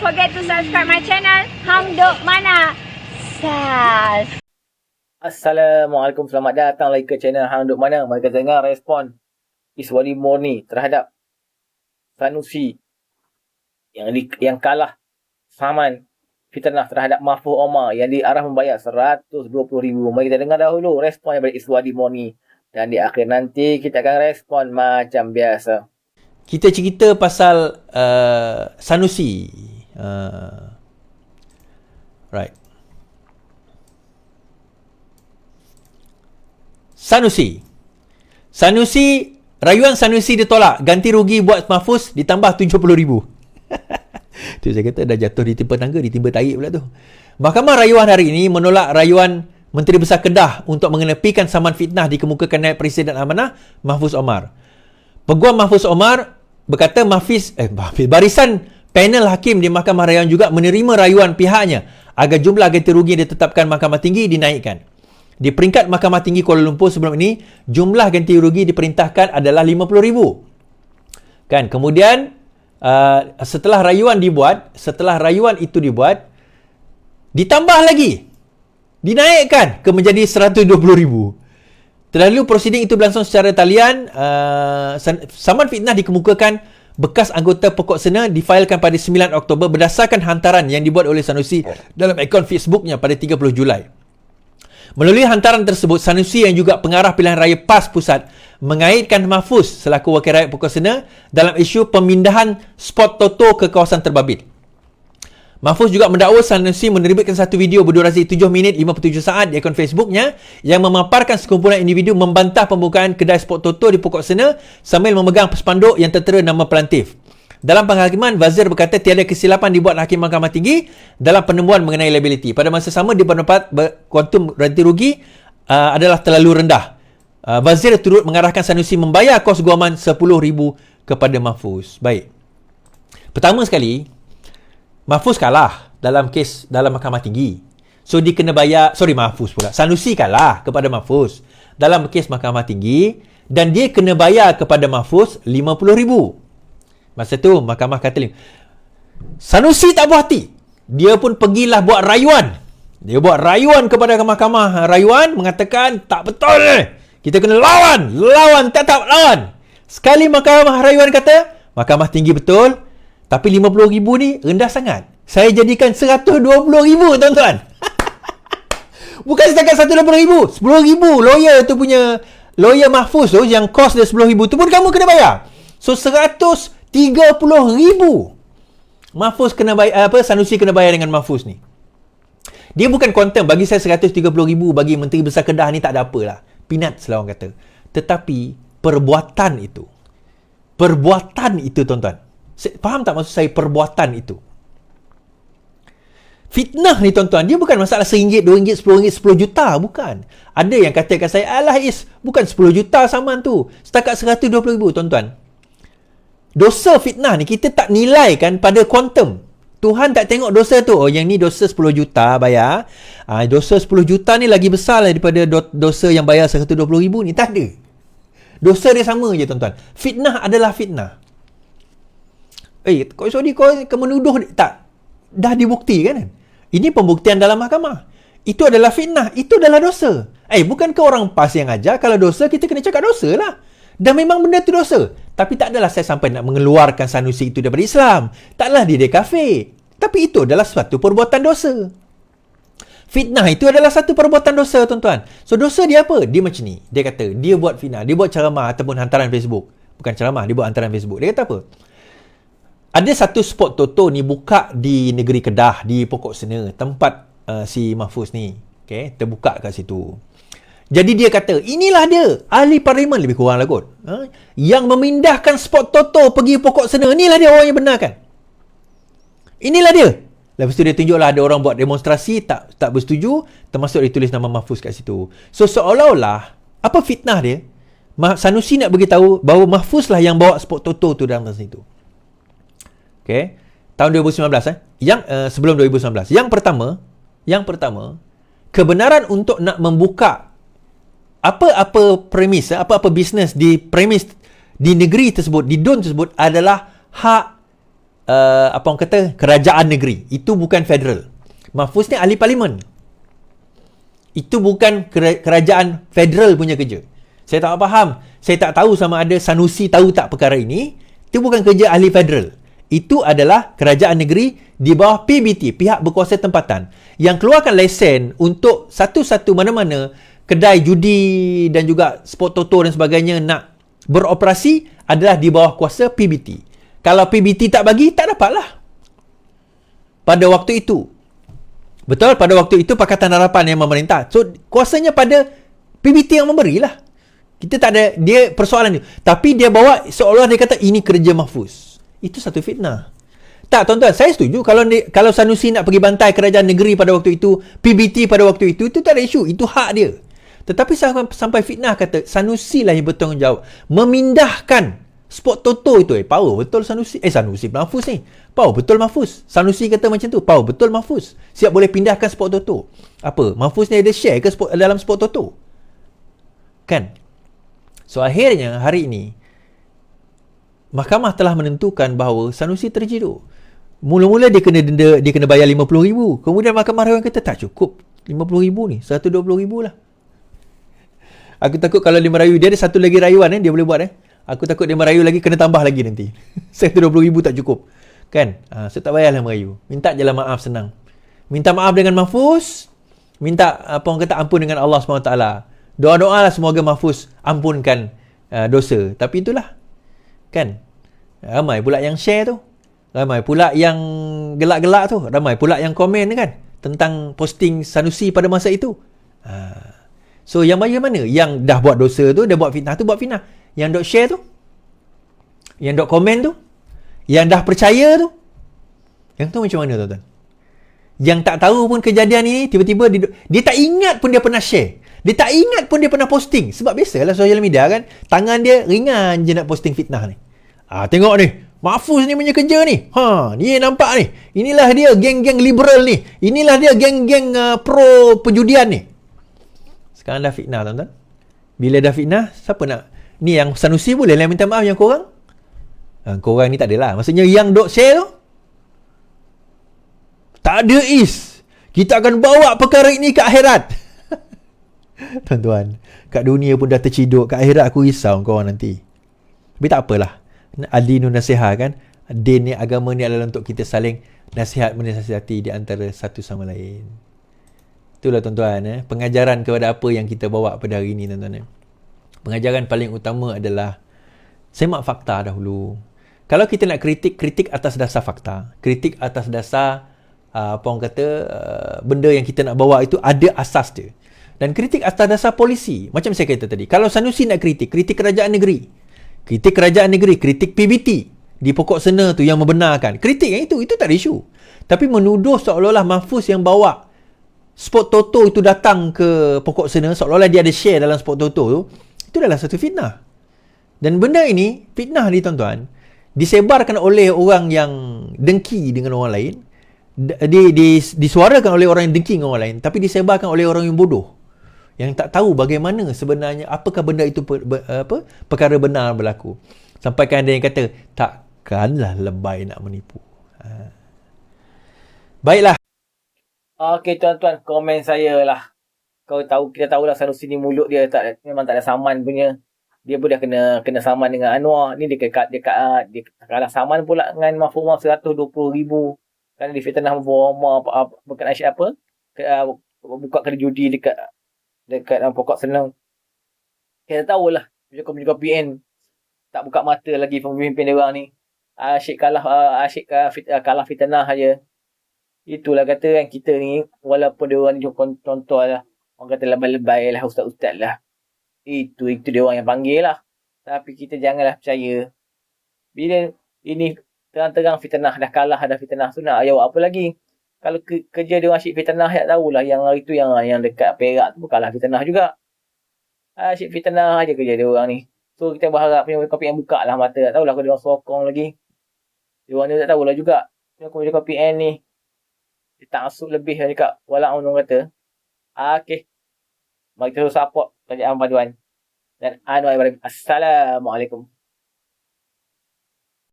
forget to subscribe my channel Hang Duk Mana Sas. Assalamualaikum, selamat datang lagi ke channel Hang Duk Mana. Mari kita dengar respon Iswadi Murni terhadap Sanusi yang kalah saman fitnah terhadap Mahfuz Omar yang diarah membayar RM120,000. Mari kita dengar dahulu respon daripada Iswadi Murni dan di akhir nanti kita akan respon macam biasa. Kita cerita pasal Sanusi. Right. Sanusi, rayuan Sanusi ditolak. Ganti rugi buat Mahfuz ditambah RM70,000. Tu saya kata dah jatuh ditimpa tangga, ditimpa tarik pula tu. Mahkamah Rayuan hari ini menolak rayuan Menteri Besar Kedah untuk mengenepikan saman fitnah dikemukakan Naib Presiden Amanah Mahfuz Omar. Peguam Mahfuz Omar berkata barisan panel hakim di Mahkamah Rayuan juga menerima rayuan pihaknya agar jumlah ganti rugi yang ditetapkan Mahkamah Tinggi dinaikkan. Di peringkat Mahkamah Tinggi Kuala Lumpur sebelum ini, jumlah ganti rugi diperintahkan adalah RM50,000. Kan? Kemudian setelah rayuan itu dibuat, ditambah lagi, dinaikkan ke menjadi RM120,000. Terlalu prosiding itu berlangsung secara talian. Saman fitnah dikemukakan bekas anggota pokok sena difailkan pada 9 Oktober berdasarkan hantaran yang dibuat oleh Sanusi dalam akaun Facebooknya pada 30 Julai. Melalui hantaran tersebut, Sanusi yang juga pengarah pilihan raya PAS Pusat mengaitkan Mahfuz selaku wakil rakyat pokok sena dalam isu pemindahan spot Toto ke kawasan terbabit. Mahfuz juga mendakwa Sanusi menerbitkan satu video berdurasi 7 minit 57 saat di akaun Facebooknya yang memaparkan sekumpulan individu membantah pembukaan kedai spot Toto di pokok sena sambil memegang spanduk yang tertera nama pelantif. Dalam penghakiman, Wazir berkata tiada kesilapan dibuat Hakim Mahkamah Tinggi dalam penemuan mengenai liability. Pada masa sama, dia berpendapat kuantum ganti rugi adalah terlalu rendah. Wazir turut mengarahkan Sanusi membayar kos guaman RM10,000 kepada Mahfuz. Baik. Pertama sekali, Mahfuz kalah dalam kes dalam Mahkamah Tinggi. So dia kena bayar, Sanusi kalah kepada Mahfuz dalam kes Mahkamah Tinggi dan dia kena bayar kepada Mahfuz RM50,000. Masa tu Mahkamah kata Sanusi tak puas hati. Dia pun pergilah buat rayuan. Dia buat rayuan kepada Mahkamah Rayuan mengatakan tak betul ni. Kita kena lawan, tetap lawan. Sekali Mahkamah Rayuan kata Mahkamah Tinggi betul, tapi RM50,000 ni rendah sangat. Saya jadikan RM120,000 tuan-tuan. Bukan setakat RM120,000, RM10,000 lawyer tu punya, lawyer Mahfuz tu yang kos dia RM10,000 tu pun kamu kena bayar. So RM130,000 Mahfuz kena bayar, Sanusi kena bayar dengan Mahfuz ni. Dia bukan quantum. Bagi saya RM130,000 bagi Menteri Besar Kedah ni tak ada apalah, peanuts lah orang kata. Tetapi perbuatan itu tuan-tuan, faham tak maksud saya perbuatan itu? Fitnah ni tuan-tuan, dia bukan masalah RM1, RM2, RM10, RM10 juta, bukan. Ada yang katakan saya, alah Is, bukan 10 juta saman tu, setakat RM120,000 tuan-tuan. Dosa fitnah ni kita tak nilaikan pada kuantum. Tuhan tak tengok dosa tu, oh yang ni dosa 10 juta bayar, dosa 10 juta ni lagi besar daripada dosa yang bayar RM120,000 ni. Tak ada. Dosa dia sama je tuan-tuan. Fitnah adalah fitnah. Kau menuduh tak? Dah dibuktikan kan? Ini pembuktian dalam mahkamah. Itu adalah fitnah. Itu adalah dosa. Bukankah orang PAS yang ajar kalau dosa kita kena cakap dosa lah. Dan memang benda tu dosa. Tapi tak adalah saya sampai nak mengeluarkan Sanusi itu daripada Islam. Taklah dia kafir. Tapi itu adalah suatu perbuatan dosa. Fitnah itu adalah satu perbuatan dosa tuan-tuan. So dosa dia apa? Dia macam ni. Dia kata dia buat fitnah. Dia buat ceramah ataupun hantaran Facebook. Bukan ceramah, dia buat hantaran Facebook. Dia kata apa? Ada satu spot Toto ni buka di negeri Kedah, di Pokok Sena, tempat si Mahfuz ni. Okay, terbuka kat situ. Jadi dia kata, inilah dia, ahli parlimen lebih kurang lah kot. Yang memindahkan spot Toto pergi Pokok Sena. Inilah dia orang yang benarkan. Inilah dia. Lepas tu dia tunjuklah ada orang buat demonstrasi, tak bersetuju, termasuk dia tulis nama Mahfuz kat situ. So seolah-olah, apa fitnah dia? Sanusi nak beritahu bahawa Mahfuz lah yang bawa spot Toto tu dalam masa itu. Okay. Tahun 2019 sebelum 2019. Yang pertama, kebenaran untuk nak membuka apa-apa premis, apa-apa bisnes di premis di negeri tersebut, di DUN tersebut adalah hak apa orang kata, kerajaan negeri. Itu bukan federal. Mahfuz ni ahli parlimen. Itu bukan kerajaan federal punya kerja. Saya tak faham. Saya tak tahu sama ada Sanusi tahu tak perkara ini. Itu bukan kerja ahli federal. Itu adalah kerajaan negeri di bawah PBT, pihak berkuasa tempatan, yang keluarkan lesen untuk satu-satu mana-mana kedai judi dan juga sport toto dan sebagainya nak beroperasi adalah di bawah kuasa PBT. Kalau PBT tak bagi, tak dapatlah. Pada waktu itu. Betul? Pada waktu itu Pakatan Harapan yang memerintah. So, kuasanya pada PBT yang memberilah. Kita tak ada dia persoalan ni. Tapi dia bawa seolah dia kata ini kerja Mahfuz. Itu satu fitnah. Tak, tuan-tuan, saya setuju kalau Sanusi nak pergi bantai kerajaan negeri pada waktu itu, PBT pada waktu itu tak ada isu. Itu hak dia. Tetapi sampai fitnah kata Sanusi lah yang bertanggungjawab memindahkan sport toto itu. Power betul Sanusi. Mahfuz ni. Power betul Mahfuz. Sanusi kata macam tu. Power betul Mahfuz. Siap boleh pindahkan sport toto. Apa? Mahfuz ni ada share ke dalam sport toto? Kan? So akhirnya hari ini mahkamah telah menentukan bahawa Sanusi terjeduk. Mula-mula dia kena denda, dia kena bayar RM50,000. Kemudian mahkamah rayuan kata tak cukup. RM50,000 ni, RM120,000 lah. Aku takut kalau dia merayu, dia ada satu lagi rayuan dia boleh buat Aku takut dia merayu lagi, kena tambah lagi nanti. RM120,000 tak cukup. Kan? So tak payahlah merayu. Minta je lah maaf, senang. Minta maaf dengan Mahfuz. Minta apa orang kata ampun dengan Allah SWT. Doa-doa lah semoga Mahfuz ampunkan dosa. Tapi itulah. Kan? Ramai pula yang share tu. Ramai pula yang gelak-gelak tu. Ramai pula yang komen kan tentang posting Sanusi pada masa itu. So yang mana? Yang dah buat dosa tu, dah buat fitnah tu, buat fitnah. Yang dok share tu, yang dok komen tu, yang dah percaya tu, yang tu macam mana tuan-tuan? Yang tak tahu pun kejadian ni, tiba-tiba dia tak ingat pun dia pernah share. Dia tak ingat pun dia pernah posting. Sebab biasalah social media kan, tangan dia ringan je nak posting fitnah ni. Tengok ni, Mahfuz ni punya kerja ni. Ni nampak ni. Inilah dia geng-geng liberal ni. Inilah dia geng-geng pro perjudian ni. Sekarang dah fitnah tuan-tuan. Bila dah fitnah, siapa nak? Ni yang Sanusi boleh lah minta maaf, yang korang? Korang ni tak adalah. Maksudnya yang dok share tu, tak ada is. Kita akan bawa perkara ini ke akhirat. Tuan-tuan, kat dunia pun dah terciduk, kat akhirat aku risau korang nanti. Tapi tak apalah. Adinu nasihat kan. Din ni, agama ni adalah untuk kita saling nasihat menasihati di antara satu sama lain. Itulah tuan-tuan, pengajaran kepada apa yang kita bawa pada hari ini tuan-tuan. Pengajaran paling utama adalah semak fakta dahulu. Kalau kita nak kritik atas dasar fakta. Kritik atas dasar apa orang kata benda yang kita nak bawa itu ada asas dia. Dan kritik atas dasar polisi. Macam saya kata tadi. Kalau Sanusi nak kritik kerajaan negeri. Kritik PBT. Di pokok sena tu yang membenarkan. Kritik yang itu tak ada isu. Tapi menuduh seolah-olah Mahfuz yang bawa sport toto itu datang ke pokok sena, seolah-olah dia ada share dalam sport toto tu, itu adalah satu fitnah. Dan benda ini, fitnah ni tuan-tuan, disebarkan oleh orang yang dengki dengan orang lain, disuarakan oleh orang yang dengki dengan orang lain, tapi disebarkan oleh orang yang bodoh. Yang tak tahu bagaimana sebenarnya apakah benda itu perkara benar berlaku. Sampaikan ada yang kata takkanlah lebay nak menipu. Baiklah. Okey tuan-tuan, komen saya lah. Kita tahulah Sanusi ni mulut dia memang tak ada saman punya. Dia pun dah kena saman dengan Anwar. Ni dia kalah saman pula dengan Mahfuz RM120,000. Kerana dia fitnah bukan Aisyah buka kedai judi dekat pokok senang. Kita tahulah penjaga PN tak buka mata lagi pemimpin dia orang ni. Asyik kalah fitnah aja. Itulah kata kan kita ni, walaupun dia orang ni contoh lah, orang kata lebay-lebay lah, ustaz-ustaz lah. Itu dia orang yang panggil lah. Tapi kita janganlah percaya. Bila ini terang-terang fitnah, dah kalah, dah fitnah tu nak jawab apa lagi? Kalau kerja dia orang asyik fitnah, tak tahulah yang hari tu yang dekat Perak tu kalah fitnah juga. Asyik fitnah aja kerja dia orang ni. So kita berharap PN buka lah mata. Tak tahulah kalau dia orang sokong lagi. Dia orang ni tak tahulah juga. Dia PN ni dia tak masuk lebih dekat walau orang kata. Okey. Mari kita support kerajaan paduan. Dan Anwar Ibrahim. Assalamualaikum.